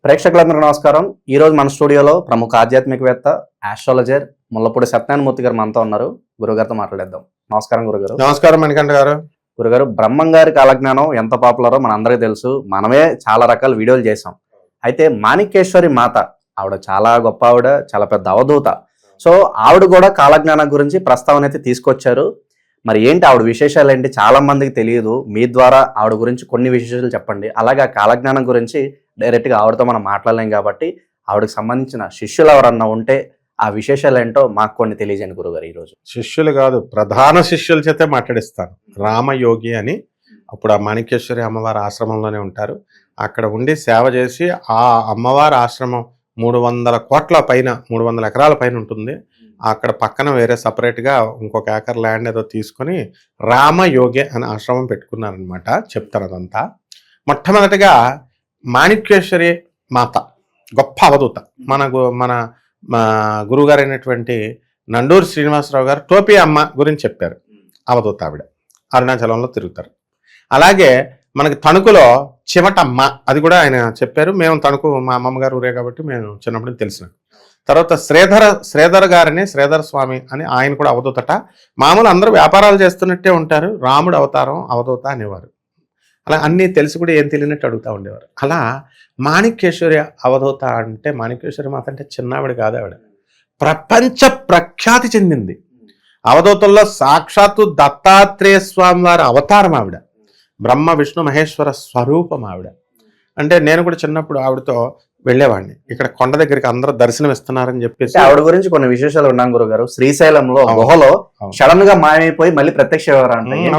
ప్రేక్షకులందరూ నమస్కారం. ఈ రోజు మన స్టూడియోలో ప్రముఖ ఆధ్యాత్మికవేత్త ఆస్ట్రాలజర్ ముల్లపూడి సత్యనారాయణమూర్తి గారు మనతో ఉన్నారు. గురుగారితో మాట్లాడేద్దాం. నమస్కారం గురుగారు. నమస్కారం మణికంఠ గారు. గురుగారు, బ్రహ్మం గారి కాలజ్ఞానం ఎంత పాపులరో మనందరికీ తెలుసు. మనమే చాలా రకాల వీడియోలు చేసాం. అయితే మాణిక్యేశ్వరి మాత ఆవిడ చాలా గొప్ప ఆవిడ, చాలా పెద్ద అవధూత. సో ఆవిడ కూడా కాలజ్ఞానం గురించి ప్రస్తావన అయితే తీసుకొచ్చారు. మరి ఏంటి ఆవిడ విశేషాలు ఏంటి చాలా మందికి తెలియదు. మీ ద్వారా ఆవిడ గురించి కొన్ని విశేషాలు చెప్పండి. అలాగే ఆ కాలజ్ఞానం గురించి డైరెక్ట్గా ఆవిడతో మనం మాట్లాడలేం కాబట్టి ఆవిడకి సంబంధించిన శిష్యులు ఎవరన్నా ఉంటే ఆ విశేషాలు ఏంటో మాకు కొన్ని తెలియజేయండి గురుగారు. ఈరోజు శిష్యులు కాదు, ప్రధాన శిష్యుల చేతే మాట్లాడిస్తాను. రామయోగి అని అప్పుడు ఆ మాణిక్యేశ్వరి అమ్మవారి ఆశ్రమంలోనే ఉంటారు. అక్కడ ఉండి సేవ చేసి ఆ అమ్మవారి ఆశ్రమం 300 కోట్ల పైన 300 ఎకరాల పైన ఉంటుంది. అక్కడ పక్కన వేరే సపరేట్గా ఇంకొక ఏకర్ ల్యాండ్ ఏదో తీసుకొని రామయోగి అని ఆశ్రమం పెట్టుకున్నారనమాట. చెప్తారు అదంతా. మొట్టమొదటిగా మాణిక్యేశ్వరి మాత గొప్ప అవధూత. మన గురువుగారు అయినటువంటి నండూరు శ్రీనివాసరావు గారు టోపీ అమ్మ గురించి చెప్పారు. అవధూత ఆవిడ అరుణాచలంలో తిరుగుతారు. అలాగే మనకి తణుకులో చిమటమ్మ, అది కూడా ఆయన చెప్పారు. మేము తణుకు మా అమ్మమ్మగారు ఊరే కాబట్టి మేము చిన్నప్పుడు తెలిసిన. తర్వాత శ్రీధర్ గారని శ్రీధర స్వామి అని ఆయన కూడా అవధూతట. మామూలు అందరూ వ్యాపారాలు చేస్తున్నట్టే ఉంటారు. రాముడు అవతారం అవధూత అనేవారు. అలా అన్నీ తెలిసి కూడా ఏం తెలియనట్టు అడుగుతూ ఉండేవారు. అలా మాణిక్యేశ్వరి అవధూత అంటే మాణిక్యేశ్వరి మాత అంటే చిన్నావిడ కాదు, ఆవిడ ప్రపంచ ప్రఖ్యాతి చెందింది. అవధూతల్లో సాక్షాత్తు దత్తాత్రేయ స్వామి వారి అవతారం ఆవిడ. బ్రహ్మ విష్ణు మహేశ్వర స్వరూపం ఆవిడ. అంటే నేను కూడా చిన్నప్పుడు ఆవిడతో వెళ్ళేవాడిని. ఇక్కడ కొండ దగ్గరికి అందరూ దర్శనం ఇస్తున్నారని చెప్పేసి ఆవిడ గురించి కొన్ని విశేషాలు ఉన్నాం గురుగారు. శ్రీశైలంలో గుహలో సడన్ గా మాయమైపోయి మళ్ళీ ప్రత్యక్ష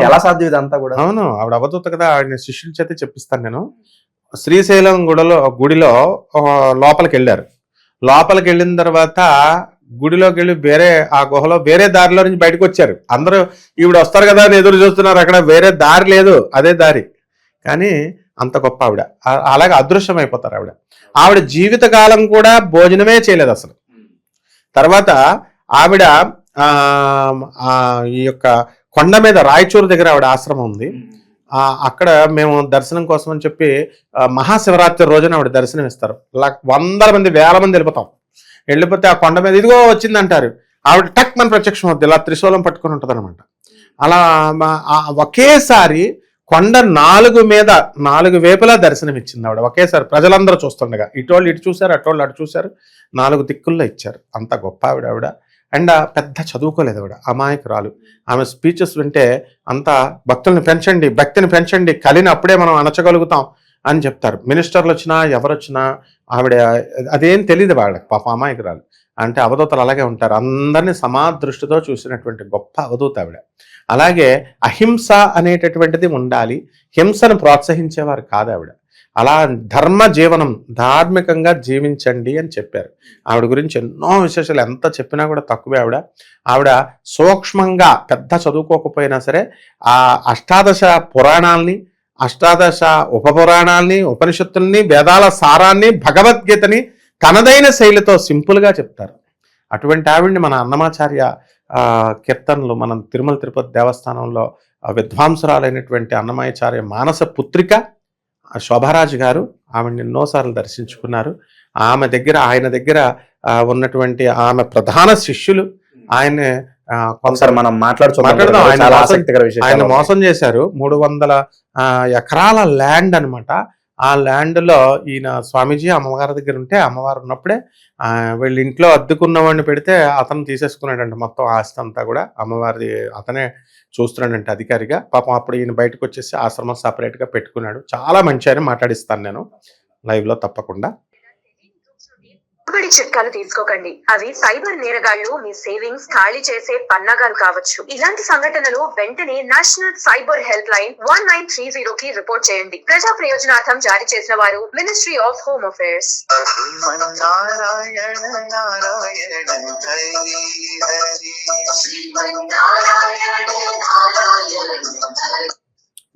ఎలా సాధ్యం ఇదంతా కూడా? అవును, ఆవిడ అవధూత కదా. ఆవిడ శిష్యుల చేత చెప్పిస్తాను నేను. శ్రీశైలం గుడిలో లోపలికి వెళ్ళారు. లోపలికి వెళ్ళిన తర్వాత గుడిలోకి వెళ్ళి వేరే ఆ గుహలో వేరే దారిలో నుంచి బయటకు వచ్చారు. అందరూ ఈవిడ వస్తారు కదా అని ఎదురు చూస్తున్నారు. అక్కడ వేరే దారి లేదు, అదే దారి. కానీ అంత గొప్ప ఆవిడ. అలాగే అదృశ్యం అయిపోతారు ఆవిడ. ఆవిడ జీవితకాలం కూడా భోజనమే చేయలేదు అసలు. తర్వాత ఆవిడ ఈ యొక్క కొండ మీద రాయచూరు దగ్గర ఆవిడ ఆశ్రమం ఉంది. అక్కడ మేము దర్శనం కోసం అని చెప్పి మహాశివరాత్రి రోజున ఆవిడ దర్శనం ఇస్తారు. 100 మంది 1000 మంది వెళ్ళిపోతే ఆ కొండ మీద ఇదిగో వచ్చింది అంటారు. ఆవిడ టక్ మన ప్రత్యక్షం అవుద్ది. ఇలా త్రిశూలం పట్టుకొని ఉంటుంది అనమాట. అలా ఒకేసారి కొండ 4 వైపులా దర్శనం ఇచ్చింది ఆవిడ ఒకేసారి. ప్రజలందరూ చూస్తుండగా ఇటోళ్ళు ఇటు చూశారు, అటోళ్ళు అటు చూశారు. 4 దిక్కుల్లో ఇచ్చారు. అంత గొప్ప ఆవిడ. అండ్ పెద్ద చదువుకోలేదు ఆవిడ, అమాయకురాలు. ఆమె స్పీచెస్ వింటే అంతా భక్తుల్ని పెంచండి, భక్తిని పెంచండి, కలిని అప్పుడే మనం అణచగలుగుతాం అని చెప్తారు. మినిస్టర్లు వచ్చినా ఎవరొచ్చినా ఆవిడ అదేం తెలియదు వాళ్ళకి. పాప అమాయకురాలు. అంటే అవధూతలు అలాగే ఉంటారు. అందరినీ సమాదృష్టితో చూసినటువంటి గొప్ప అవధూత ఆవిడ. అలాగే అహింస అనేటటువంటిది ఉండాలి, హింసను ప్రోత్సహించేవారు కాదు ఆవిడ. అలా ధర్మ జీవనం, ధార్మికంగా జీవించండి అని చెప్పారు. ఆవిడ గురించి ఎన్నో విశేషాలు ఎంత చెప్పినా కూడా తక్కువే. ఆవిడ సూక్ష్మంగా పెద్ద చదువుకోకపోయినా సరే ఆ 18 పురాణాలని, 18 ఉపపురాణాలని, ఉపనిషత్తుల్ని, వేదాల సారాన్ని, భగవద్గీతని తనదైన శైలితో సింపుల్గా చెప్తారు. అటువంటి ఆవిడ్ని మన అన్నమాచార్య కీర్తనలు, మనం తిరుమల తిరుపతి దేవస్థానంలో విద్వాంసురాలైనటువంటి అన్నమాచార్య మానస పుత్రిక శోభారాజు గారు ఆమెను ఎన్నోసార్లు దర్శించుకున్నారు. ఆయన దగ్గర ఉన్నటువంటి ఆమె ప్రధాన శిష్యులు ఆయన మనం ఆయన మోసం చేశారు. 300 ఎకరాల ల్యాండ్ అనమాట. ఆ ల్యాండ్లో ఈయన స్వామీజీ అమ్మవారి దగ్గర ఉంటే, అమ్మవారు ఉన్నప్పుడే వీళ్ళ ఇంట్లో అద్దుకున్నవాడిని పెడితే అతను తీసేసుకున్నాడంట మొత్తం ఆస్తి అంతా కూడా. అమ్మవారిది అతనే చూస్తున్నాడంటే అధికారిగా. పాపం అప్పుడు ఈయన బయటకు వచ్చేసి ఆశ్రమం సపరేట్గా పెట్టుకున్నాడు. చాలా మంచి అని మాట్లాడిస్తాను నేను లైవ్లో తప్పకుండా. పెట్టుబడి చిట్కాలు తీసుకోకండి. అవి సైబర్ నేరగాళ్లు మీ సేవింగ్స్ ఖాళీ చేసే పన్నాగాలు కావచ్చు. ఇలాంటి సంఘటనలు వెంటనే నేషనల్ సైబర్ హెల్ప్ లైన్ 1930 కి రిపోర్ట్ చేయండి. ప్రజా ప్రయోజనార్థం జారీ చేసిన వారు మినిస్ట్రీ ఆఫ్ హోమ్ అఫేర్స్.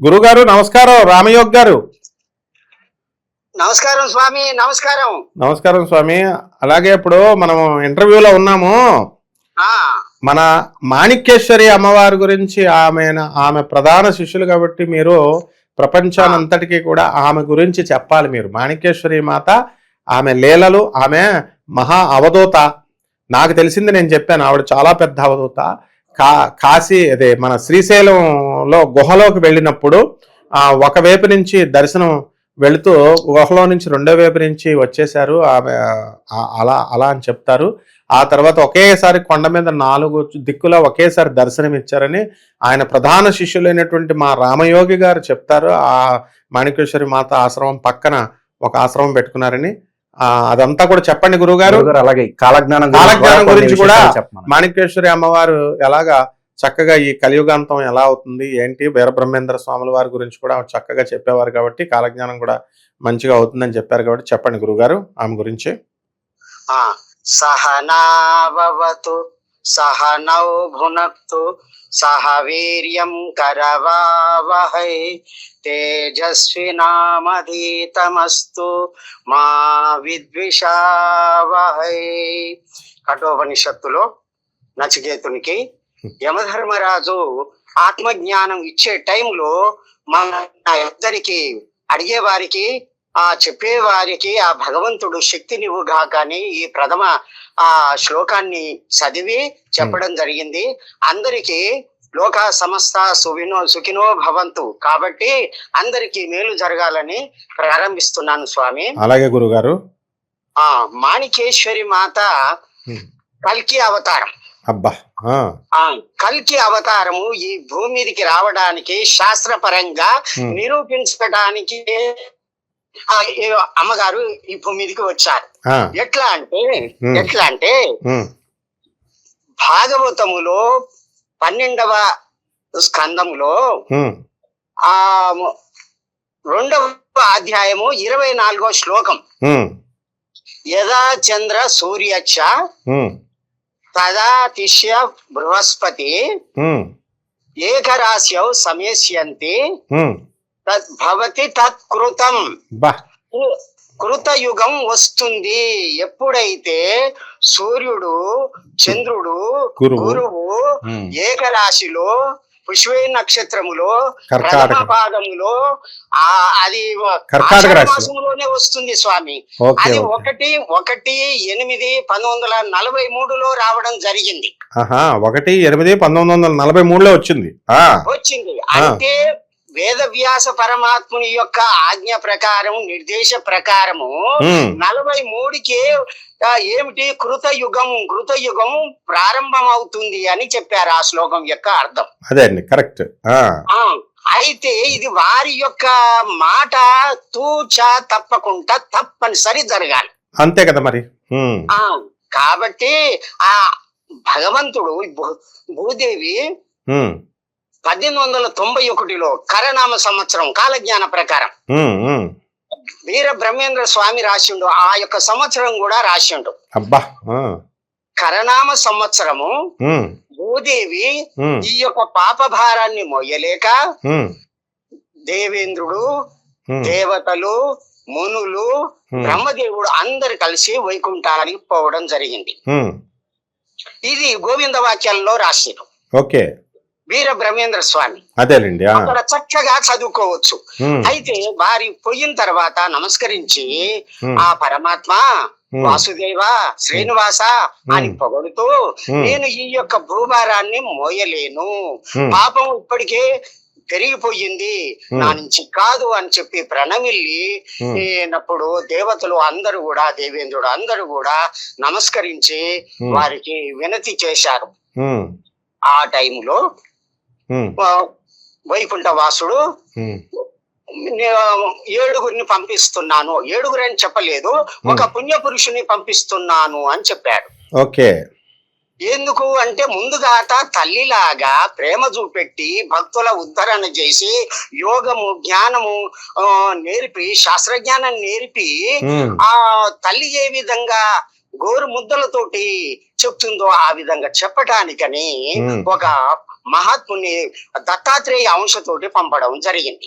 గురుగారు నమస్కారం. రామయోగ్ గారు నమస్కారం స్వామి. నమస్కారం స్వామి. అలాగే ఇప్పుడు మనం ఇంటర్వ్యూలో ఉన్నాము. మన మాణిక్యేశ్వరి అమ్మవారి గురించి ఆమె ప్రధాన శిష్యులు కాబట్టి మీరు ప్రపంచానంతటికీ కూడా ఆమె గురించి చెప్పాలి. మీరు మాణిక్యేశ్వరి మాత ఆమె లీలలు, ఆమె మహా అవధూత. నాకు తెలిసింది నేను చెప్పాను, ఆవిడ చాలా పెద్ద అవధూత. కాశీ అదే మన శ్రీశైలంలో గుహలోకి వెళ్ళినప్పుడు ఒకవైపు నుంచి దర్శనం వెళుతూ గుహలో నుంచి రెండో వైపు నుంచి వచ్చేసారు ఆమె, అలా అని చెప్తారు. ఆ తర్వాత ఒకేసారి కొండ మీద 4 దిక్కులా ఒకేసారి దర్శనం ఇచ్చారని ఆయన ప్రధాన శిష్యులైనటువంటి మా రామయోగి గారు చెప్తారు. ఆ మాణికేశ్వరి మాత ఆశ్రమం పక్కన ఒక ఆశ్రమం పెట్టుకున్నారని. అదంతా కూడా చెప్పండి గురువుగారు. అలాగే కాలజ్ఞానం గురించి కూడా మాణికేశ్వరి అమ్మవారు ఎలాగా చక్కగా ఈ కలియుగాంతం ఎలా అవుతుంది ఏంటి, వీరబ్రహ్మేంద్ర స్వాముల వారి గురించి కూడా చక్కగా చెప్పేవారు కాబట్టి కాలజ్ఞానం కూడా మంచిగా అవుతుందని చెప్పారు కాబట్టి చెప్పండి గురుగారు ఆమె గురించి. సహనావతు సహనౌ భునక్తు సహ వీర్యం కరవావహై తేజస్వినామధీతమస్తు మా విద్విషావహై. కఠోపనిషత్తులో నచికేతునికి యమధర్మరాజు ఆత్మజ్ఞానం ఇచ్చే టైంలో మన ఇద్దరికి అడిగే వారికి చెప్పేవారికి ఆ భగవంతుడు శక్తినివ్వుగా కానీ ఈ ప్రథమ శ్లోకాన్ని చదివి చెప్పడం జరిగింది. అందరికీ లోక సమస్త సుఖినో భవంతు కాబట్టి అందరికీ మేలు జరగాలని ప్రారంభిస్తున్నాను స్వామి. అలాగే గురుగారు. మాణికేశ్వరి మాత కల్కి అవతారం. అబ్బా, కల్కి అవతారము ఈ భూమి మీదకి రావడానికి శాస్త్రపరంగా నిరూపించడానికి అమ్మగారు ఈ భూమి మీదకి వచ్చారు. ఎట్లా అంటే భాగవతములో 12వ స్కందములో 2వ అధ్యాయము 24వ శ్లోకం, యదా చంద్ర సూర్యచ్చ తదా తిష్య బృహస్పతి ఏకరాశ్యౌ సమేష్యంతి భవతి తత్కృతం. కృతయుగం వస్తుంది ఎప్పుడైతే సూర్యుడు, చంద్రుడు, గురువు ఏకరాశిలో పుష్వే నక్షత్రములో పాదములో అది మాసంలోనే వస్తుంది స్వామి. అది 1/8/1943లో రావడం జరిగింది. 1/8/1943లో వచ్చింది. అంటే వేదవ్యాస పరమాత్ముని యొక్క ఆజ్ఞ ప్రకారం, నిర్దేశ ప్రకారము 43కే ఏమిటి కృతయుగం ప్రారంభం అవుతుంది అని చెప్పారు. ఆ శ్లోకం యొక్క అర్థం అదే అండి, కరెక్ట్. అయితే ఇది వారి యొక్క మాట తూచా తప్పకుండా తప్పనిసరి జరగాలి, అంతే కదా మరి. కాబట్టి ఆ భగవంతుడు భూదేవి 1891లో కరనామ సంవత్సరం కాలజ్ఞాన ప్రకారం వీర బ్రహ్మేంద్ర స్వామి రాసిండు. ఆ యొక్క సంవత్సరం కూడా రాసిండు. కరనామ సంవత్సరము భూదేవి ఈ యొక్క పాప భారాన్ని మోయలేక దేవేంద్రుడు, దేవతలు, మునులు, బ్రహ్మదేవుడు అందరు కలిసి వైకుంఠానికి పోవడం జరిగింది. ఇది గోవింద వాక్యాల్లో రాశారు. ఓకే, వీర బ్రహ్మేంద్ర స్వామి అదేనండి, అక్కడ చక్కగా చదువుకోవచ్చు. అయితే వారి పోయిన తర్వాత నమస్కరించి ఆ పరమాత్మ వాసుదేవ శ్రీనివాస అని పొగడుతూ, నేను ఈ యొక్క భూభారాన్ని మోయలేను, పాపం ఇప్పటికే పెరిగిపోయింది, నా నుంచి కాదు అని చెప్పి ప్రణమిల్లినప్పుడు దేవతలు అందరూ కూడా, దేవేంద్రుడు అందరూ కూడా నమస్కరించి వారికి వినతి చేశారు. ఆ టైంలో వైకుంఠ వాసుడు 7 పంపిస్తున్నాను, 7 అని చెప్పలేదు, ఒక పుణ్య పురుషుని పంపిస్తున్నాను అని చెప్పాడు. ఓకే, ఎందుకు అంటే ముందుగా తల్లిలాగా ప్రేమ చూపెట్టి భక్తుల ఉద్ధరణ చేసి యోగము జ్ఞానము నేర్పి శాస్త్రజ్ఞానం నేర్పి ఆ తల్లి ఏ విధంగా గోరు ముద్దలతోటి చెప్తుందో ఆ విధంగా చెప్పటానికని ఒక మహాత్ముని దత్తాత్రేయ అంశతోటి పంపడం జరిగింది.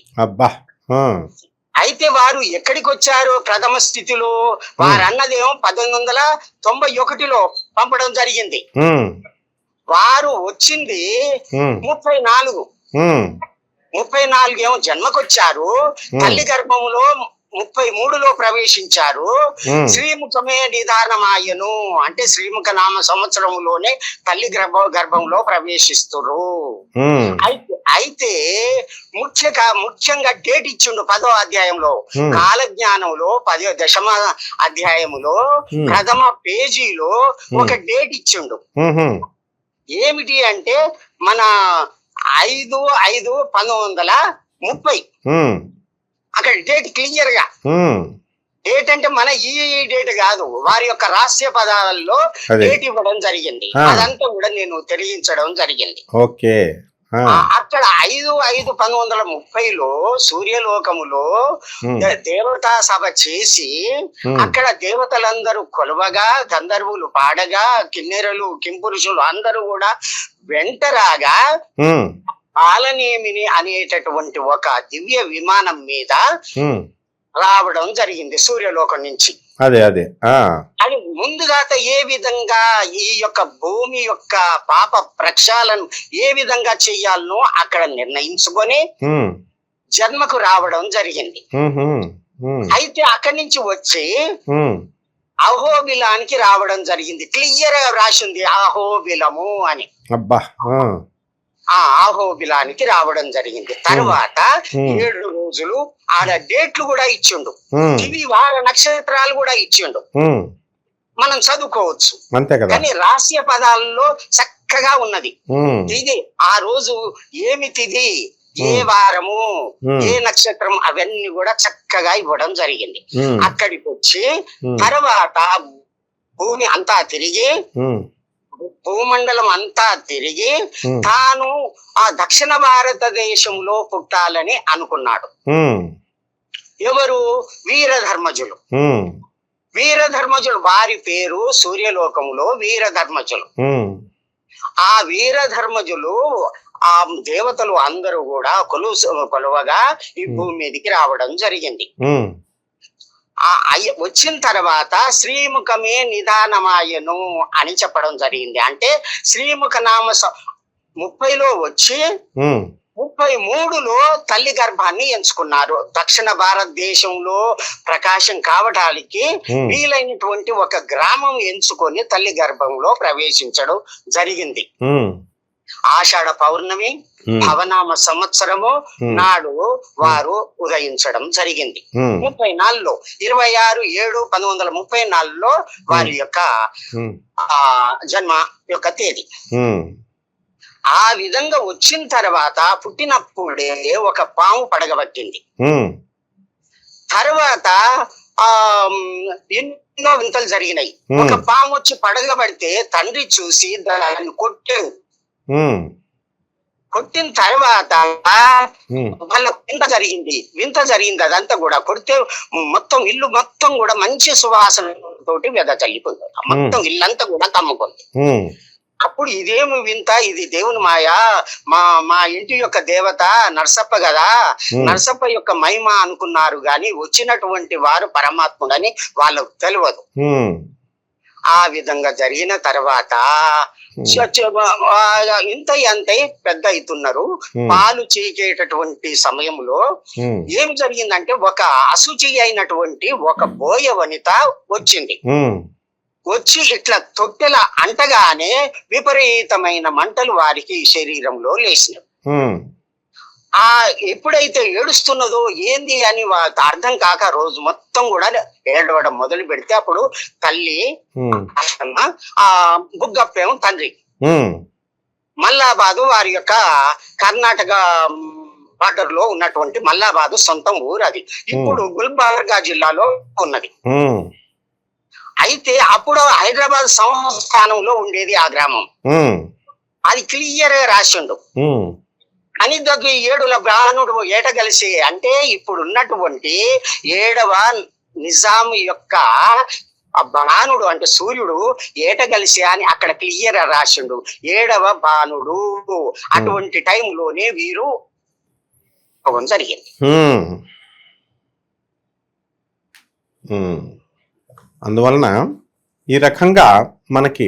అయితే వారు ఎక్కడికి వచ్చారు? ప్రథమ స్థితిలో వారు అన్నదేమో 1891లో పంపడం జరిగింది. వారు వచ్చింది 34 ఏమో జన్మకొచ్చారు. తల్లి గర్భములో 33లో ప్రవేశించారు. శ్రీముఖమే నిదానమాయను అంటే శ్రీముఖ నామ సంవత్సరంలోనే తల్లి గర్భంలో ప్రవేశిస్తురు. అయితే ముఖ్యంగా డేట్ ఇచ్చిండు 10వ అధ్యాయంలో, కాలజ్ఞానంలో 10వ అధ్యాయములో ప్రథమ పేజీలో ఒక డేట్ ఇచ్చిండు. ఏమిటి అంటే మన 5/5/1930 అక్కడ డేట్ క్లియర్ గా. డేట్ అంటే మన ఈ డేట్ కాదు, వారి యొక్క రహస్య పదాలలో డేట్ ఇవ్వడం జరిగింది. అదంతా కూడా నేను తెలియజేయడం జరిగింది. ఓకే. అక్కడ 5/5/1930లో సూర్యలోకములో దేవతా సభ చేసి అక్కడ దేవతలందరూ కొలవగా, గంధర్వులు పాడగా, కిన్నెరలు కింపురుషులు అందరూ కూడా వెంటరాగా బాలనేమిని అనేటటువంటి ఒక దివ్య విమానం మీద రావడం జరిగింది సూర్యలోకం నుంచి. అది అని ముందుగా ఏ విధంగా ఈ యొక్క భూమి యొక్క పాప ప్రక్షాళన ఏ విధంగా చెయ్యాలనో అక్కడ నిర్ణయించుకొని జన్మకు రావడం జరిగింది. అయితే అక్కడి నుంచి వచ్చి అహోబిలానికి రావడం జరిగింది. క్లియర్ గా రాసింది అహోబిలము అని. అహోబిలానికి రావడం జరిగింది. తర్వాత 7 రోజులు ఆడ డేట్లు కూడా ఇచ్చిండు, దివి వార నక్షత్రాలు కూడా ఇచ్చిండు, మనం చదువుకోవచ్చు. కానీ రహస్య పదాలలో చక్కగా ఉన్నది. ఇది ఆ రోజు ఏమి తిథి, ఏ వారము, ఏ నక్షత్రం, అవన్నీ కూడా చక్కగా ఇవ్వడం జరిగింది. అక్కడికి వచ్చి తర్వాత భూమి అంతా తిరిగి, భూమండలం అంతా తిరిగి తాను ఆ దక్షిణ భారతదేశంలో పుట్టాలని అనుకున్నాడు. ఎవరు? వీరధర్మజులు. వీరధర్మజులు వారి పేరు సూర్యలోకంలో వీరధర్మజులు. ఆ వీరధర్మజులు ఆ దేవతలు అందరూ కూడా కొలువగా ఈ భూమి మీదకి రావడం జరిగింది. వచ్చిన తర్వాత శ్రీముఖమే నిదానమాయను అని చెప్పడం జరిగింది. అంటే శ్రీముఖ నామ 30లో వచ్చి 33లో తల్లి గర్భాన్ని ఎంచుకున్నారు. దక్షిణ భారతదేశంలో ప్రకాశం కావడానికి వీలైనటువంటి ఒక గ్రామం ఎంచుకొని తల్లి గర్భంలో ప్రవేశించడం జరిగింది. ఆషాఢ పౌర్ణమి భవనామ సంవత్సరము నాడు వారు ఉదయించడం జరిగింది. 34లో 26/7/1934లో వారి యొక్క జన్మ యొక్క తేదీ. ఆ విధంగా వచ్చిన తర్వాత పుట్టినప్పుడే ఒక పాము పడగబట్టింది. తర్వాత ఎన్నో వింతలు జరిగినాయి. ఒక పాము వచ్చి పడగబడితే తండ్రి చూసి దాన్ని కొట్టాడు. కొట్టిన తర్వాత వాళ్ళ వింత జరిగింది. అదంతా కూడా కొడితే మొత్తం ఇల్లు మొత్తం కూడా మంచి సువాసన తోటి వెద చల్లిపోయింది. మొత్తం ఇల్లంతా కూడా కమ్ముకుంది. అప్పుడు ఇదేమి వింత, ఇది దేవుని మాయా, మా ఇంటి యొక్క దేవత నరసప్ప కదా, నరసప్ప యొక్క మహిమ అనుకున్నారు గాని వచ్చినటువంటి వారు పరమాత్ముడని వాళ్ళకు తెలియదు. ఆ విధంగా జరిగిన తర్వాత ఇంత పెద్ద అవుతున్నారు. పాలు చీకేటటువంటి సమయంలో ఏం జరిగిందంటే ఒక అశుచి అయినటువంటి ఒక బోయ వనిత వచ్చింది. వచ్చి ఇట్లా తొట్టెల అంటగానే విపరీతమైన మంటలు వారికి శరీరంలో లేచినాయి. ఎప్పుడైతే ఏడుస్తున్నదో ఏంది అని అర్థం కాక రోజు మొత్తం కూడా ఏడవడం మొదలు పెడితే అప్పుడు తల్లి ఆ బుగ్గప్పేమో తండ్రి. మల్లాబాదు వారి యొక్క కర్ణాటక బార్డర్ లో ఉన్నటువంటి మల్లాబాదు సొంతం ఊరు. అది ఇప్పుడు గుల్బర్గా జిల్లాలో ఉన్నది. అయితే అప్పుడు హైదరాబాద్ సంస్థానంలో ఉండేది ఆ గ్రామం. అది క్లియర్ గా రాసిండు. అని 7 బ్రాహ్మణుడు ఏట కలిసి అంటే ఇప్పుడు ఉన్నటువంటి 7వ నిజాం యొక్క బాణుడు అంటే సూర్యుడు ఏట కలిసి అని అక్కడ క్లియర్ రాసిండు. 7వ బాణుడు అటువంటి టైంలోనే వీరు జరిగింది. అందువలన ఈ రకంగా మనకి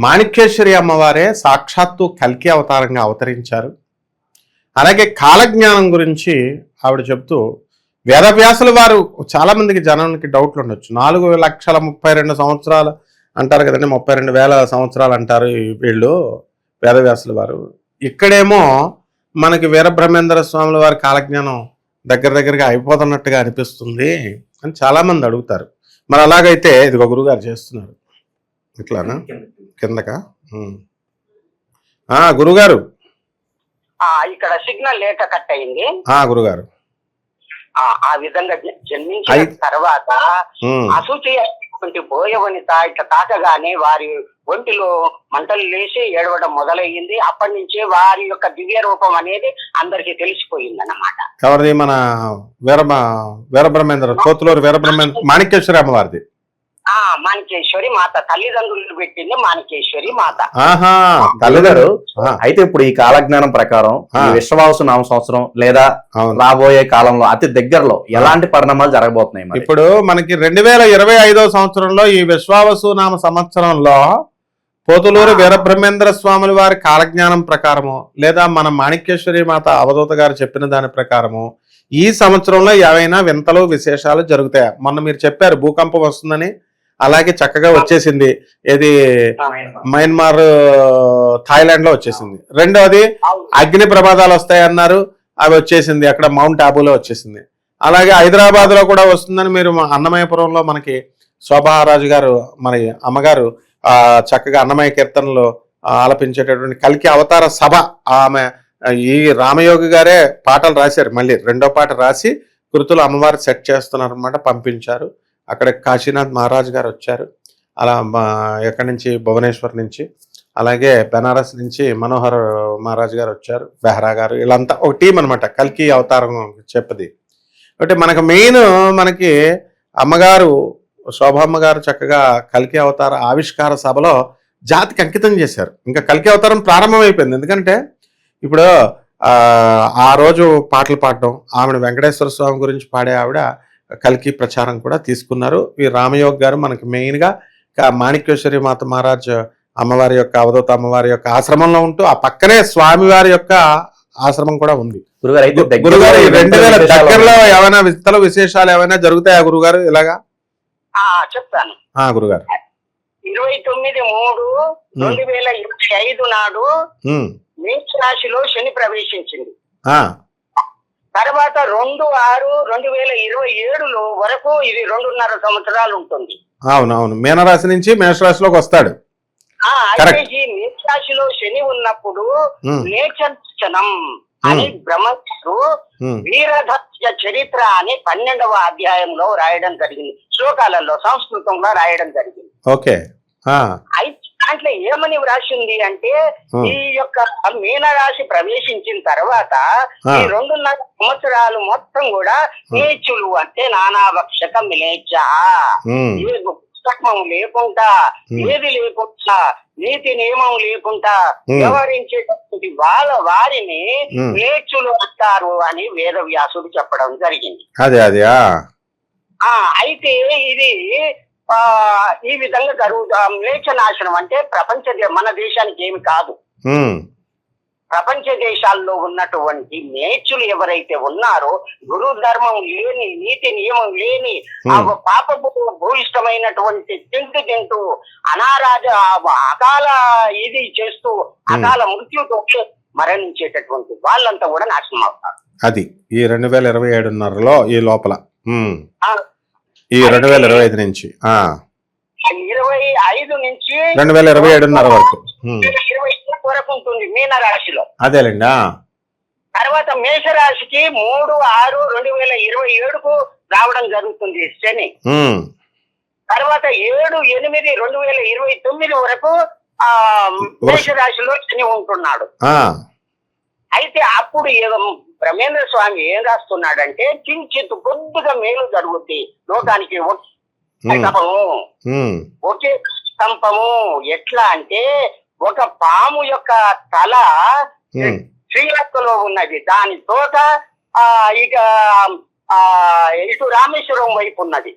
మాణిక్యేశ్వరి అమ్మవారే సాక్షాత్తు కల్కి అవతారంగా అవతరించారు. అలాగే కాలజ్ఞానం గురించి ఆవిడ చెప్తూ వేదవ్యాసుల వారు చాలా మందికి జనానికి డౌట్లు ఉండొచ్చు. 4,32,000 సంవత్సరాలు అంటారు కదండి, 32,000 సంవత్సరాలు అంటారు వీళ్ళు వేదవ్యాసుల వారు. ఇక్కడేమో మనకి వీరబ్రహ్మేంద్ర స్వాముల వారి కాలజ్ఞానం దగ్గరగా అయిపోతున్నట్టుగా అనిపిస్తుంది అని చాలా మంది అడుగుతారు. మరి అలాగైతే ఇదిగో గురుగారు చేస్తున్నారు ఇట్లానా కిందకా? గురుగారు ఇక్కడ సిగ్నల్ లేక కట్ అయింది. గురుగారు ఆ విధంగా జన్మించిన తర్వాత అశుచి అయినటువంటి బోయవనిత ఇట్లా తాకగానే వారి ఒంటిలో మంటలు లేచి ఏడవడం మొదలయ్యింది. అప్పటి నుంచే వారి యొక్క దివ్య రూపం అనేది అందరికీ తెలిసిపోయింది అన్నమాట. ఎవరిది? మన వీరబ్రహ్మేంద్ర కోతులూరు వీరబ్రహ్మేంద్ర మాణిక్యేశ్వరి అమ్మవారిది. మాణిక్యేశ్వరి మాత, తల్లిదండ్రులు పెట్టింది మాణిక్యేశ్వరి మాత. తల్లిగారు అయితే ఇప్పుడు ఈ కాలజ్ఞానం ప్రకారం ఈ విశ్వవాసు నామ సంవత్సరం లేదా రాబోయే కాలంలో అతి దగ్గరలో ఎలాంటి పరిణామాలు జరగబోతున్నాయి? ఇప్పుడు మనకి 2025 సంవత్సరంలో ఈ విశ్వావసు నామ సంవత్సరంలో పోతులూరు వీరబ్రహ్మేంద్ర స్వాముల వారి కాలజ్ఞానం ప్రకారము లేదా మన మాణిక్యేశ్వరి మాత అవధూత గారు చెప్పిన దాని ప్రకారము ఈ సంవత్సరంలో ఏవైనా వింతలు విశేషాలు జరుగుతాయా? మొన్న మీరు చెప్పారు భూకంపం వస్తుందని, అలాగే చక్కగా వచ్చేసింది. ఏది మయన్మార్ థాయిలాండ్ లో వచ్చేసింది. రెండోది అగ్ని ప్రమాదాలు వస్తాయన్నారు, అవి వచ్చేసింది. అక్కడ మౌంట్ ఆబూలో వచ్చేసింది. అలాగే హైదరాబాద్ లో కూడా వస్తుందని మీరు అన్నమయ్యపురంలో మనకి శోభారాజు గారు మరి అమ్మగారు చక్కగా అన్నమయ్య కీర్తనలో ఆలపించేటటువంటి కల్కి అవతార సభ, ఆమె ఈ రామయోగి గారే పాటలు రాశారు. మళ్ళీ రెండో పాట రాసి కృతులు అమ్మవారు సెట్ చేస్తున్నారు అనమాట, పంపించారు. అక్కడ కాశీనాథ్ మహారాజ్ గారు వచ్చారు. అలా ఎక్కడి నుంచి భువనేశ్వర్ నుంచి, అలాగే బెనారస్ నుంచి మనోహర్ మహారాజ్ గారు వచ్చారు, బెహ్రా గారు, వీళ్ళంతా ఒక టీం అనమాట కల్కి అవతారం చెప్పది. అంటే మనకు మెయిన్ మనకి అమ్మగారు శోభమ్మ గారు చక్కగా కల్కి అవతార ఆవిష్కార సభలో జాతికి అంకితం చేశారు. ఇంకా కల్కి అవతారం ప్రారంభమైపోయింది. ఎందుకంటే ఇప్పుడు ఆ రోజు పాటలు పాడడం, ఆవిడ వెంకటేశ్వర స్వామి గురించి పాడే ఆవిడ కల్కి ప్రచారం కూడా తీసుకున్నారు. ఈ రామయోగ్ గారు మనకి మెయిన్గా మాణిక్యేశ్వరి మాత మహారాజ్ అమ్మవారి యొక్క అవధూత అమ్మవారి యొక్క ఆశ్రమంలో ఉంటూ ఆ పక్కనే స్వామివారి యొక్క ఆశ్రమం కూడా ఉంది. గురుగారు 2000 దగ్గరలో ఏమైనా వింతలు విశేషాలు ఏమైనా జరుగుతాయా గురుగారు? ఇలాగా చెప్తాను గురుగారు. 29/3/2025 నాడు మేష రాశిలో శని ప్రవేశించింది. తర్వాత 2/6/2027 వరకు ఇది 2.5 సంవత్సరాలు ఉంటుంది. అవునవును, మీనరాశి నుంచి మేషరాశిలోకి వస్తాడు. అయితే ఈ మేషరాశిలో శని ఉన్నప్పుడు నేచనం అని బ్రహ్మగారు వీరధత్య చరిత్ర అని 12వ అధ్యాయంలో రాయడం జరిగింది. శ్లోకాలలో సంస్కృతంలో రాయడం జరిగింది. ఓకే. అయితే దాంట్లో ఏమని వ్రాసింది అంటే ఈ యొక్క మీనరాశి ప్రవేశించిన తర్వాత ఈ 2.5 సంవత్సరాలు మొత్తం కూడా నీచులు అంటే నానాభక్షక మిలేచ్చ, ఏ పుస్తకం లేకుండా, ఏది లేకుండా, నీతి నియమం లేకుండా వ్యవహరించేటటువంటి వారిని నీచులు అంటారు అని వేదవ్యాసుడు చెప్పడం జరిగింది. అయితే ఇది ఈ విధంగా మ్లేచ్ఛ నాశనం అంటే మన దేశానికి ఏమి కాదు, ప్రపంచ దేశాల్లో ఉన్నటువంటి మేచులు ఎవరైతే ఉన్నారో, గురు ధర్మం లేని, నీతి నియమం లేని, పాపపు భూయిష్టమైనటువంటి తింటూ అకాల ఇది చేస్తూ అకాల మృత్యుతో మరణించేటటువంటి వాళ్ళంతా కూడా నాశనం అవుతారు. అది ఈ 2027లో ఈ లోపల ఈ 2025 నుంచి 25 నుంచి 2027 వరకు వరకు ఉంటుంది మీనరాశిలో. అదేలేండి. తర్వాత మేషరాశికి 3/6/2027 రావడం జరుగుతుంది శని. తర్వాత 7/8/2029 వరకు మేషరాశిలో శని ఉంటున్నాడు. అయితే అప్పుడు బ్రహ్మేంద్ర స్వామి ఏం రాస్తున్నాడంటే కించిత్ కొద్దిగా మేలు జరుగుద్ది లోకానికి. ఒకే స్తంభము ఎట్లా అంటే ఒక పాము యొక్క తల శ్రీలంకలో ఉన్నది, దాని తోట ఇక ఇటు రామేశ్వరం వైపు ఉన్నది.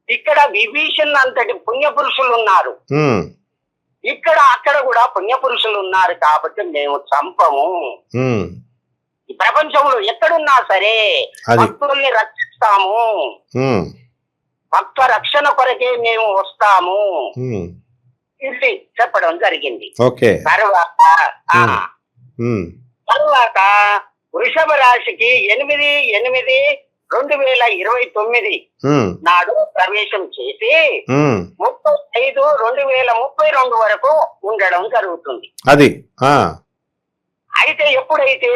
ఇక్కడ విభీషణ్ అంతటి పుణ్యపురుషులు ఉన్నారు, అక్కడ కూడా పుణ్యపురుషులు ఉన్నారు కాబట్టి మేము చంపము. ఈ ప్రపంచంలో ఎక్కడున్నా సరే అది. భక్తుల్ని రక్షిస్తాము, భక్త రక్షణ కొరకే మేము వస్తాము, ఇది చెప్పడం జరిగింది. ఓకే. తర్వాత వృషభ రాశికి 8/8/2029 నాడు ప్రవేశం చేసి 35/2032 వరకు ఉండడం జరుగుతుంది. అది అయితే ఎప్పుడైతే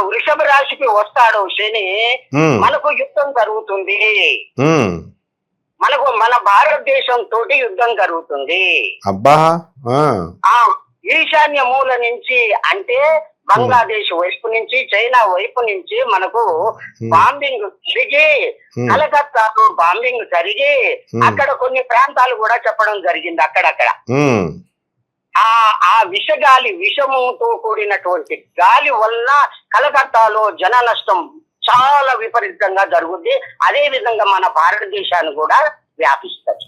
వృషభ రాశికి వస్తాడో శని, మనకు యుద్ధం జరుగుతుంది, మన భారతదేశం తోటి యుద్ధం జరుగుతుంది. అబ్బా. ఈశాన్య మూల నుంచి అంటే బంగ్లాదేశ్ వైపు నుంచి, చైనా వైపు నుంచి మనకు బాంబింగ్ జరిగి, కలకత్తాలో బాంబింగ్ జరిగి అక్కడ కొన్ని ప్రాంతాలు కూడా చెప్పడం జరిగింది. అక్కడక్కడ ఆ విషగాలి, విషముతో కూడినటువంటి గాలి వల్ల కలకత్తాలో జన నష్టం చాలా విపరీతంగా జరుగుద్ది. అదే విధంగా మన భారతదేశాన్ని కూడా వ్యాపిస్తుంది.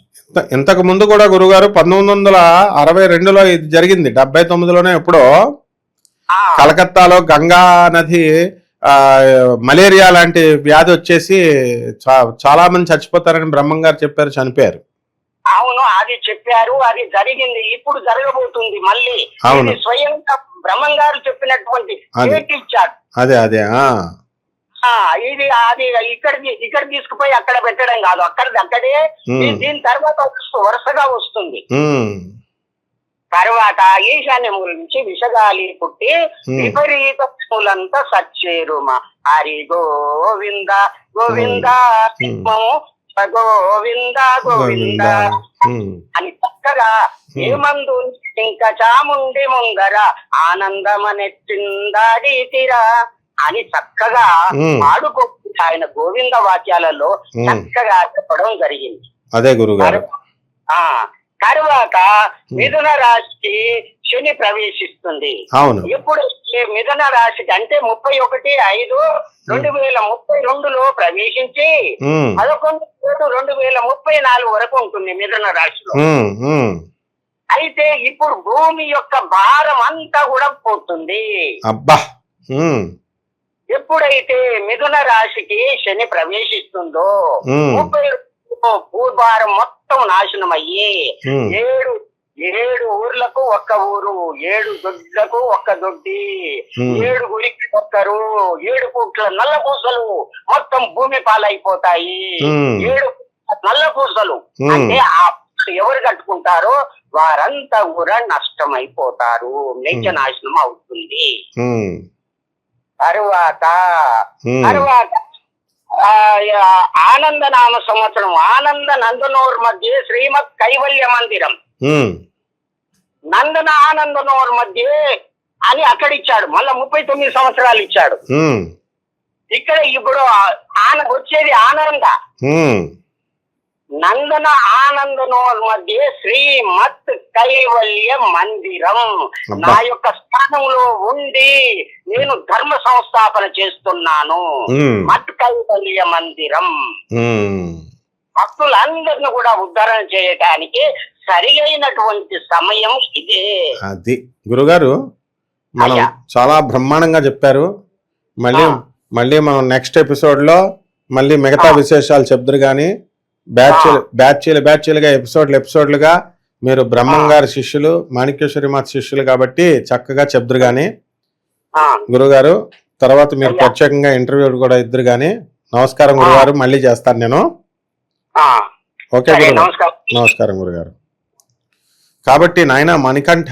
ఇంతకు ముందు కూడా గురుగారు 1962లో ఇది జరిగింది. 79లోనే ఎప్పుడో కలకత్తాలో గంగా నది మలేరియా లాంటి వ్యాధి వచ్చేసి చాలా మంది చచ్చిపోతారని బ్రహ్మంగారు చెప్పారు, చనిపోయారు. అవును, అది చెప్పారు, అది జరిగింది, ఇప్పుడు జరగబోతుంది మళ్ళీ. స్వయంగా బ్రహ్మంగారు చెప్పినటువంటి ఇచ్చారు. అదే ఇది అది ఇక్కడ తీసుకుపోయి అక్కడ పెట్టడం కాదు, అక్కడే దీని తర్వాత వరుసగా వస్తుంది. తర్వాత ఈశాన్యం గురించి విషగాలి పుట్టి విపరీత పూలంతా సచ్చేరుమా హరి గోవింద గోవింద గోవింద గోవింద అని చక్కగా ఏమందు ఇంకా చాముండి ముందర ఆనందమనెట్టిందాడితిరా అని చక్కగా పాడుకుంటూ ఆయన గోవింద వాక్యాలలో చక్కగా చెప్పడం జరిగింది. అదే గురుగారు. తర్వాత మిథున రాశికి శని ప్రవేశిస్తుంది. ఇప్పుడు మిథున రాశికి అంటే 31/5/2032లో ప్రవేశించి 11/7/2034 వరకు ఉంటుంది మిథున రాశిలో. అయితే ఇప్పుడు భూమి యొక్క భారం అంతా కూడా పోతుంది. అబ్బా. ఎప్పుడైతే మిథున రాశికి శని ప్రవేశిస్తుందో 30 భూభారం మొత్తం నాశనం అయ్యి 7 ఊర్లకు ఒక్క ఊరు, 7 దొడ్లకు ఒక్క దొడ్డి, 7 గురికి ఒక్కరు, 7 పూట్ల నల్ల పూసలు మొత్తం భూమి పాలైపోతాయి. 7 నల్ల పూసలు అంటే ఎవరు కట్టుకుంటారో వారంతా కూడా నష్టం అయిపోతారు, నిత్య నాశనం అవుతుంది. తరువాత ఆనందనామ సంవత్సరం ఆనంద నందనోర్ మధ్య శ్రీమద్ కైవల్య మందిరం, నందన ఆనందనోర్ మధ్య అని అక్కడ ఇచ్చాడు. మళ్ళా 39 సంవత్సరాలు ఇచ్చాడు. ఇక్కడ ఇప్పుడు వచ్చేది ఆనంద నందన ఆనందనోర్ మధ్య శ్రీమత్ కైవల్య మందిరం. నా యొక్క స్థానంలో ఉండి నేను ధర్మ సంస్థాపన చేస్తున్నాను. మత్ కైవల్య మందిరం భక్తులందరిని కూడా ఉద్ధరణ చేయడానికి సరియైనటువంటి సమయం ఇదే. అది గురుగారు మనం చాలా బ్రహ్మాండంగా చెప్పారు. మళ్ళీ మనం నెక్స్ట్ ఎపిసోడ్ లో మళ్ళీ మిగతా విశేషాలు చెప్తారు. కానీ బ్యాచ్లుగా ఎపిసోడ్లుగా మీరు బ్రహ్మంగారి శిష్యులు, మాణిక్యేశ్వరి మాత శిష్యులు కాబట్టి చక్కగా చెప్తారు. గాని గురుగారు తర్వాత మీరు ప్రత్యేకంగా ఇంటర్వ్యూ కూడా ఇద్దరు. గాని నమస్కారం గురుగారు, మళ్ళీ చేస్తాను నేను. ఓకే నమస్కారం గురుగారు. కాబట్టి నాయన మణికంఠ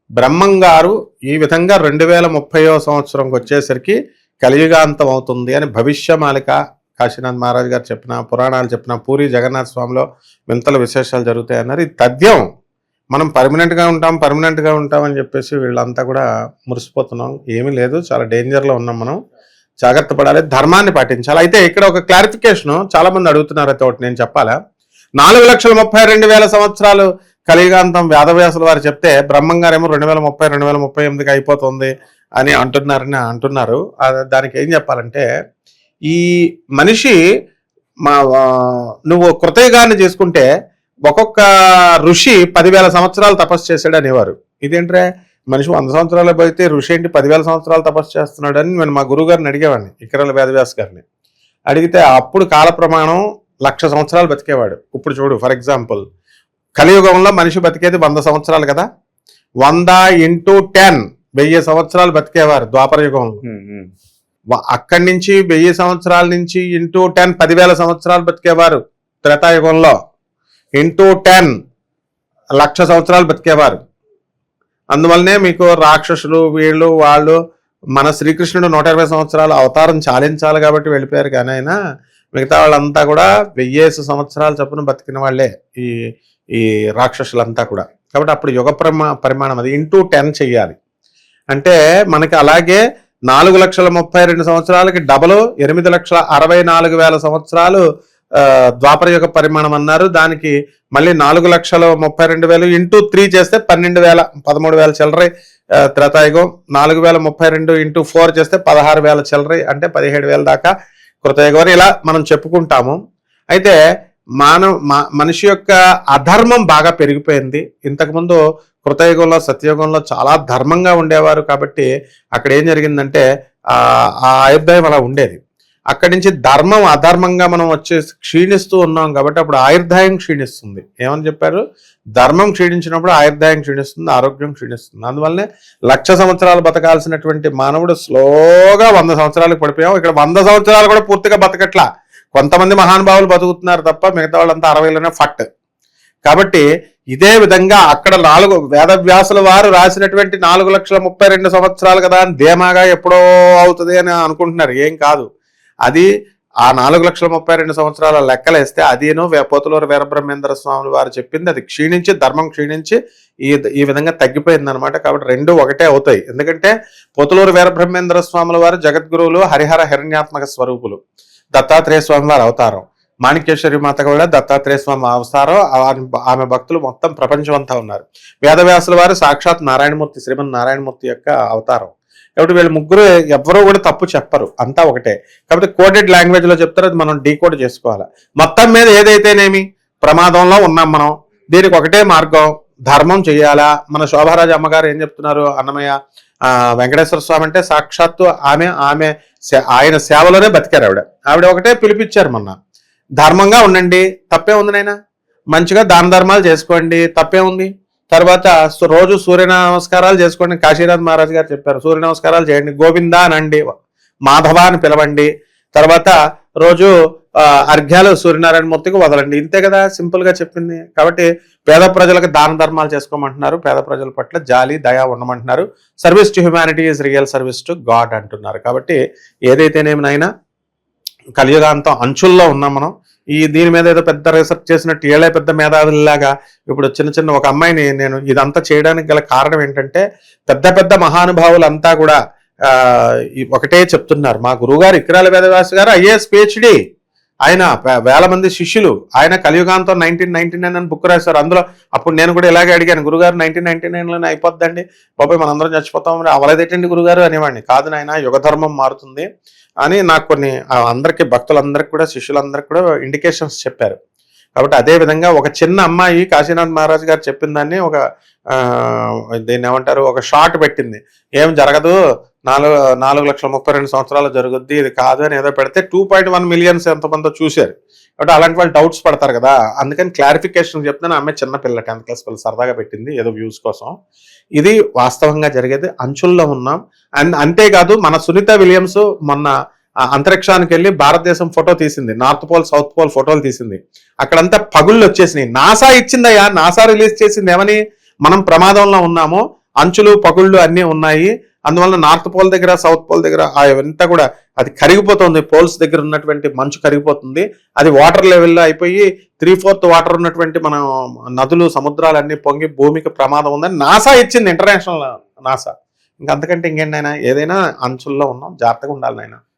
బ్రహ్మంగారు ఈ విధంగా 2030వ సంవత్సరంకి వచ్చేసరికి కలియుగాంతం అవుతుంది అని భవిష్యమాలిక కాశీనాథ్ మహారాజ్ గారు చెప్పిన, పురాణాలు చెప్పిన, పూరి జగన్నాథ స్వామిలో వింతల విశేషాలు జరుగుతాయన్నారు. ఇది తథ్యం. మనం పర్మనెంట్గా ఉంటామని చెప్పేసి వీళ్ళంతా కూడా మురిసిపోతున్నాం. ఏమీ లేదు, చాలా డేంజర్లో ఉన్నాం. మనం జాగ్రత్త పడాలి, ధర్మాన్ని పాటించాలి. అయితే ఇక్కడ ఒక క్లారిఫికేషన్ చాలా మంది అడుగుతున్నారు. అయితే ఒకటి నేను చెప్పాలా, 4,32,000 సంవత్సరాలు కలియుగాంతం వేదవ్యాసుల వారు చెప్తే బ్రహ్మంగారేమో 2030-2038కి అయిపోతుంది అని అంటున్నారు. దానికి ఏం చెప్పాలంటే, ఈ మనిషి నువ్వు కృతయుగాన్ని చేసుకుంటే ఒక్కొక్క ఋషి 10,000 సంవత్సరాలు తపస్సు చేశాడు అనేవారు. ఇదేంట్రే మనిషి 100 సంవత్సరాలు పోతే ఋషి ఏంటి 10,000 సంవత్సరాలు తపస్సు చేస్తున్నాడు అని నేను మా గురువు గారిని అడిగేవాడిని, ఇక్రాల వేదవ్యాస్ గారిని అడిగితే అప్పుడు కాల ప్రమాణం 1,00,000 సంవత్సరాలు బతికేవాడు. ఇప్పుడు చూడు ఫర్ ఎగ్జాంపుల్ కలియుగంలో మనిషి బతికేది 100 సంవత్సరాలు కదా, 100 × 10 1000 సంవత్సరాలు బతికేవారు ద్వాపర యుగంలో. అక్కడి నుంచి 1000 సంవత్సరాల నుంచి × 10 10,000 సంవత్సరాలు బతికేవారు త్రేతాయుగంలో, × 10 1,00,000 సంవత్సరాలు బతికేవారు. అందువల్లనే మీకు రాక్షసులు వీళ్ళు వాళ్ళు మన శ్రీకృష్ణుడు 120 సంవత్సరాలు అవతారం చాలించాలి కాబట్టి వెళ్ళిపోయారు, కానీ ఆయన మిగతా వాళ్ళంతా కూడా 1000 సంవత్సరాలు చొప్పున బతికిన వాళ్ళే ఈ రాక్షసులంతా కూడా. కాబట్టి అప్పుడు యుగ పరిమాణం అది × 10 చెయ్యాలి. అంటే మనకి అలాగే 4,32,000 సంవత్సరాలకి డబల్ 8,64,000 సంవత్సరాలు ద్వాపర యుగ పరిమాణం అన్నారు. దానికి మళ్ళీ 4,32,000 × 3 చేస్తే 12,000 13,000 చిల్లరై త్రేతాయుగం, 4,032 × 4 చేస్తే 16,000 చిల్లరై, అంటే 17,000 దాకా కృతయుగం. ఇలా మనం చెప్పుకుంటాము. అయితే మనిషి యొక్క అధర్మం బాగా పెరిగిపోయింది. ఇంతకుముందు కృతయుగంలో సత్యయుగంలో చాలా ధర్మంగా ఉండేవారు కాబట్టి అక్కడ ఏం జరిగిందంటే ఆ ఆయుర్దాయం అలా ఉండేది. అక్కడి నుంచి ధర్మం అధర్మంగా మనం వచ్చేసి క్షీణిస్తూ ఉన్నాం కాబట్టి అప్పుడు ఆయుర్దాయం క్షీణిస్తుంది. ఏమని చెప్పారు? ధర్మం క్షీణించినప్పుడు ఆయుర్దాయం క్షీణిస్తుంది, ఆరోగ్యం క్షీణిస్తుంది. అందువల్లనే 1,00,000 సంవత్సరాలు బతకాల్సినటువంటి మానవుడు స్లోగా 100 సంవత్సరాలకు పడిపోయాం. ఇక్కడ 100 సంవత్సరాలు కూడా పూర్తిగా బతకట్లా, కొంతమంది మహానుభావులు బతుకుతున్నారు తప్ప మిగతా వాళ్ళంతా 60లోనే ఫట్. కాబట్టి ఇదే విధంగా అక్కడ వేదవ్యాసుల వారు రాసినటువంటి 4,32,000 సంవత్సరాలు కదా అని ధీమాగా ఎప్పుడో అవుతుంది అని అనుకుంటున్నారు. ఏం కాదు, అది ఆ 4,32,000 సంవత్సరాల లెక్కలేస్తే అదేనో పోతులూరు వీరబ్రహ్మేంద్ర స్వాములు వారు చెప్పింది అది క్షీణించి ధర్మం క్షీణించి ఈ విధంగా తగ్గిపోయింది అనమాట. కాబట్టి రెండు ఒకటే అవుతాయి. ఎందుకంటే పోతులూరు వీరబ్రహ్మేంద్ర స్వాముల వారు జగద్గురువులు, హరిహర హిరణ్యాత్మక స్వరూపులు, దత్తాత్రేయ స్వామి వారి అవతారం, మాణిక్యేశ్వరి మాత కూడా దత్తాత్రేయ స్వామి అవతారం. ఆమె భక్తులు మొత్తం ప్రపంచం అంతా ఉన్నారు. వేదవ్యాసుల వారు సాక్షాత్ నారాయణమూర్తి, శ్రీమన్ నారాయణమూర్తి యొక్క అవతారం. కాబట్టి వీళ్ళు ముగ్గురు ఎవ్వరూ కూడా తప్పు చెప్పరు, అంతా ఒకటే. కాబట్టి కోడెడ్ లాంగ్వేజ్ లో చెప్తారు, అది మనం డీకోడ్ చేసుకోవాలి. మొత్తం మీద ఏదైతేనేమి ప్రమాదంలో ఉన్నాం మనం, దీనికి ఒకటే మార్గం, ధర్మం చెయ్యాలా. మన శోభారాజు అమ్మగారు ఏం చెప్తున్నారు, అన్నమయ్య వెంకటేశ్వర స్వామి అంటే సాక్షాత్తు ఆయన సేవలోనే బతికారు. ఆవిడ ఒకటే పిలిపించారు మొన్న, ధర్మంగా ఉండండి, తప్పే ఉంది నాయన, మంచిగా దాన ధర్మాలు చేసుకోండి, తప్పే ఉంది. తర్వాత రోజు సూర్య నమస్కారాలు చేసుకోండి. కాశీనాథ్ మహారాజ్ గారు చెప్పారు, సూర్య నమస్కారాలు చేయండి, గోవింద అనండి, మాధవ అని పిలవండి, తర్వాత రోజు అర్ఘ్యాలు సూర్యనారాయణ మూర్తికి వదలండి. ఇంతే కదా సింపుల్ గా చెప్పింది. కాబట్టి పేద ప్రజలకు దాన ధర్మాలు చేసుకోమంటున్నారు, పేద ప్రజల పట్ల జాలి దయ ఉండమంటున్నారు. Service to humanity is real service to God అంటున్నారు. కాబట్టి ఏదైతేనేమినైనా కలియుగాంతం అంచుల్లో ఉన్నాం మనం. దీని మీద ఏదో పెద్ద రీసెర్చ్ చేసినట్టు ఏళ్ళే పెద్ద మేధావుల్లాగా ఇప్పుడు చిన్న ఒక అమ్మాయిని నేను ఇదంతా చేయడానికి గల కారణం ఏంటంటే పెద్ద పెద్ద మహానుభావులంతా కూడా ఒకటే చెప్తున్నారు. మా గురువుగారు ఇక్రాల వేదవ్యాస్ గారు IAS PhD, ఆయన వేల మంది శిష్యులు, ఆయన కలియుగాంతం 1999 అని బుక్ రాశారు. అందులో అప్పుడు నేను కూడా ఇలాగే అడిగాను, గురుగారు 1999లోనే అయిపోద్దండి బాబాయ్, మనందరం చచ్చిపోతాం, అవలేదేటండి గురుగారు అనేవాడిని. కాదు నాయన, యుగధర్మం మారుతుంది అని నాకు కొన్ని అందరికీ భక్తులందరికీ కూడా శిష్యులందరికీ కూడా ఇండికేషన్స్ చెప్పారు. కాబట్టి అదే విధంగా ఒక చిన్న అమ్మాయి కాశీనాథ్ మహారాజ్ గారు చెప్పిన దాన్ని దీన్ని ఏమంటారు, ఒక షార్ట్ పెట్టింది, ఏం జరగదు, 4,32,000 సంవత్సరాలు జరుగుద్ది, ఇది కాదు అని ఏదో పెడితే 2.1 మిలియన్స్ ఎంతమందో చూశారు. కాబట్టి అలాంటి వాళ్ళు డౌట్స్ పడతారు కదా, అందుకని క్లారిఫికేషన్ చెప్తాను. ఆమె చిన్న పిల్ల 10th క్లాస్ పిల్ల సరదాగా పెట్టింది ఏదో వ్యూస్ కోసం. ఇది వాస్తవంగా జరిగేది, అంచుల్లో ఉన్నాం. అంతేకాదు మన సునీత విలియమ్స్ మొన్న అంతరిక్షానికి వెళ్ళి భారతదేశం ఫోటో తీసింది, నార్త్ పోల్ సౌత్ పోల్ ఫోటోలు తీసింది. అక్కడంతా పగుళ్ళు వచ్చేసినాయి. నాసా ఇచ్చిందయ్యా, నాసా రిలీజ్ చేసింది. ఏమని, మనం ప్రమాదంలో ఉన్నాము, అంచులు పగుళ్ళు అన్నీ ఉన్నాయి, అందువల్ల నార్త్ పోల్ దగ్గర సౌత్ పోల్ దగ్గర అవంతా కూడా అది కరిగిపోతుంది, పోల్స్ దగ్గర ఉన్నటువంటి మంచు కరిగిపోతుంది, అది వాటర్ లెవెల్లో అయిపోయి 3/4 వాటర్ ఉన్నటువంటి మన నదులు సముద్రాలన్నీ పొంగి భూమికి ప్రమాదం ఉందని నాసా ఇచ్చింది, ఇంటర్నేషనల్ నాసా. ఇంకంతకంటే ఇంకేంటి నాయన, ఏదైనా అంచుల్లో ఉన్నాం, జాగ్రత్తగా ఉండాలి నాయన.